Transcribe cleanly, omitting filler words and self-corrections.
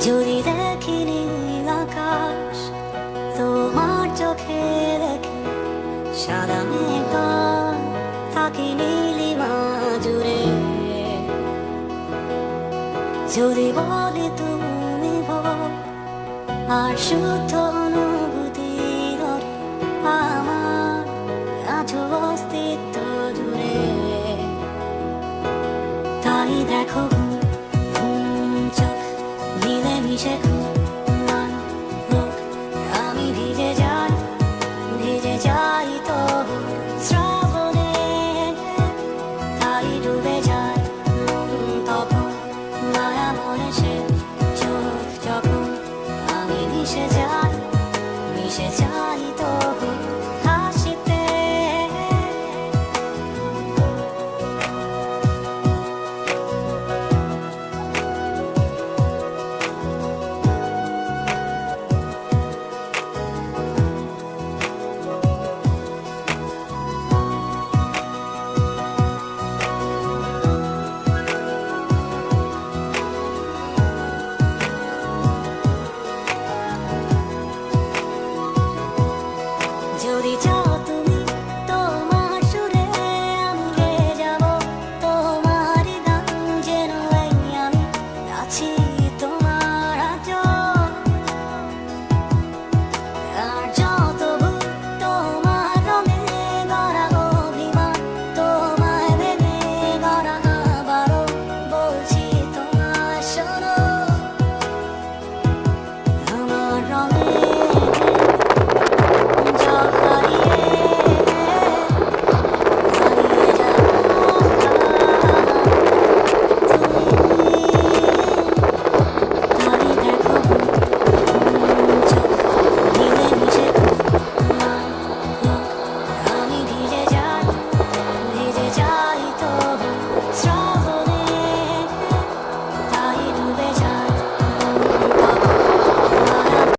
যদি দেখি নীল আকাশ তোমার চোখে দেখে সাদা মেঘা থাকে নীলিমা জুড়ে, যদি বলে তুমি ভোর আর শুদ্ধ অনুভূতি ধরে আমার আছো অস্তিত্ব জুড়ে, তাই দেখো